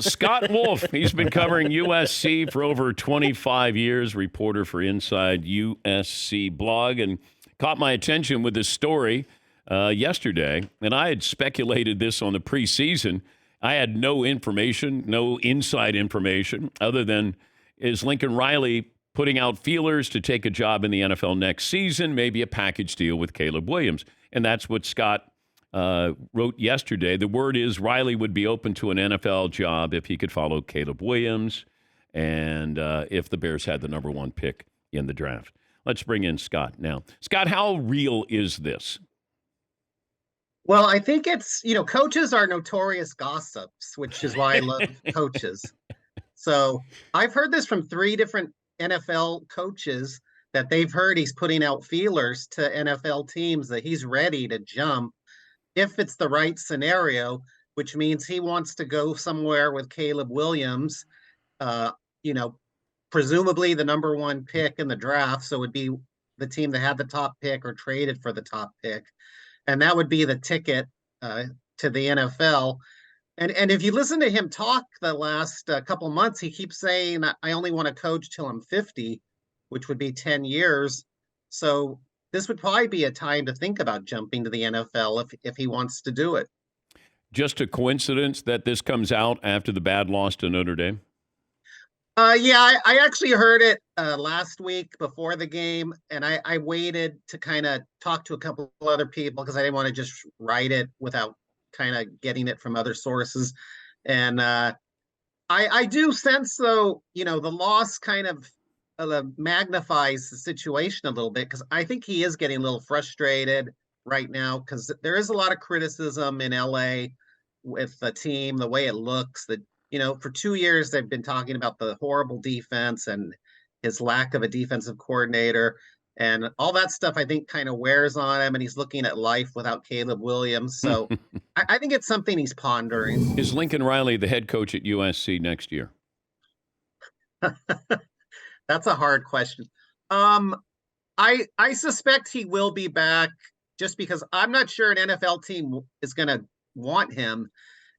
Scott Wolf, he's been covering USC for over 25 years, reporter for Inside USC Blog, and caught my attention with this story yesterday. And I had speculated this on the preseason. I had no information, no inside information, other than is Lincoln Riley putting out feelers to take a job in the NFL next season, maybe a package deal with Caleb Williams. And that's what Scott wrote yesterday. The word is Riley would be open to an NFL job if he could follow Caleb Williams and if the Bears had the number one pick in the draft. Let's bring in Scott now. Scott, how real is this? Well, I think it's, coaches are notorious gossips, which is why I love coaches. So I've heard this from 3 different NFL coaches that they've heard he's putting out feelers to NFL teams that he's ready to jump if it's the right scenario, which means he wants to go somewhere with Caleb Williams, presumably the number one pick in the draft. So it would be the team that had the top pick or traded for the top pick. And that would be the ticket to the NFL. And if you listen to him talk the last couple months, he keeps saying, I only want to coach till I'm 50, which would be 10 years. So this would probably be a time to think about jumping to the NFL if he wants to do it. Just a coincidence that this comes out after the bad loss to Notre Dame? I actually heard it last week before the game, and I waited to kind of talk to a couple of other people because I didn't want to just write it without kind of getting it from other sources. And I do sense, though, the loss kind of magnifies the situation a little bit, because I think he is getting a little frustrated right now because there is a lot of criticism in LA with the team, the way it looks, that for 2 years, they've been talking about the horrible defense and his lack of a defensive coordinator and all that stuff. I think kind of wears on him, and he's looking at life without Caleb Williams. So I think it's something he's pondering. Is Lincoln Riley the head coach at USC next year? That's a hard question. I suspect he will be back, just because I'm not sure an NFL team is going to want him.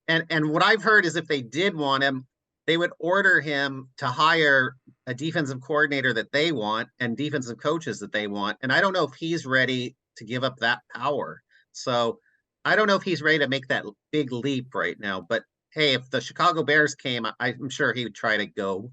And what I've heard is if they did want him, they would order him to hire a defensive coordinator that they want and defensive coaches that they want. And I don't know if he's ready to give up that power. So I don't know if he's ready to make that big leap right now. But hey, if the Chicago Bears came, I'm sure he would try to go.